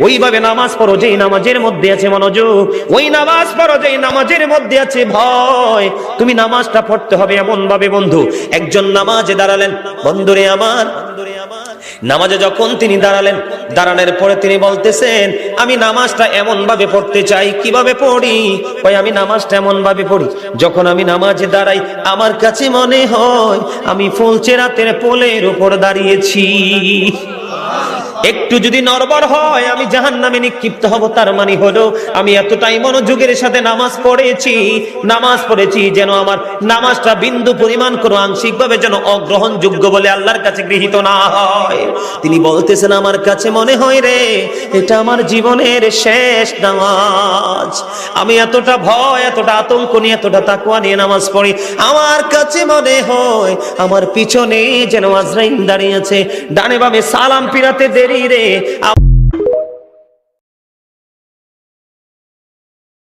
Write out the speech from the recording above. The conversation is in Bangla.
ওইভাবে নামাজ পড়ো যেই নামাজের মধ্যে আছে মনোযোগ, ওই নামাজ পড়ো যেই নামাজের মধ্যে আছে ভয়। তুমি নামাজটা পড়তে হবে এমন ভাবে বন্ধু, একজন নামাজে দাঁড়ালেন, বন্ধুরে আমার, নামাজে যখন তিনি দাঁড়ালেন, দাঁড়ানোর পরে তিনি বলতেছেন আমি নামাজটা এমন ভাবে পড়তে চাই। কিভাবে পড়ি? কই আমি নামাজটা এমন ভাবে পড়ি, যখন আমি নামাজে দাঁড়াই আমার কাছে মনে হয় আমি ফুলচেরাতের পোলের উপর দাঁড়িয়েছি। একটু যদি নড়বড় হয় আমি জাহান্নামে নিক্ষিপ্ত হব। তার মানে হলো আমি এতটাই মনোযোগের সাথে নামাজ পড়েছি যেন আমার নামাজটা বিন্দু পরিমাণ কোনো আংশিক ভাবে যেন অগ্রহণযোগ্য বলে আল্লাহর কাছে গৃহীত না হয়। তিনি বলতেছেন আমার কাছে মনে হয় রে এটা আমার জীবনের শেষ নামাজ। আমি এতটা ভয়, এতটা আতঙ্ক নিয়ে, এতটা তাকওয়া নিয়ে নামাজ পড়ি, আমার কাছে মনে হয় আমার পিছনে যেন আজরাইল দাঁড়িয়ে আছে, ডানে বামে সালাম ফিরাতে দেরি রে।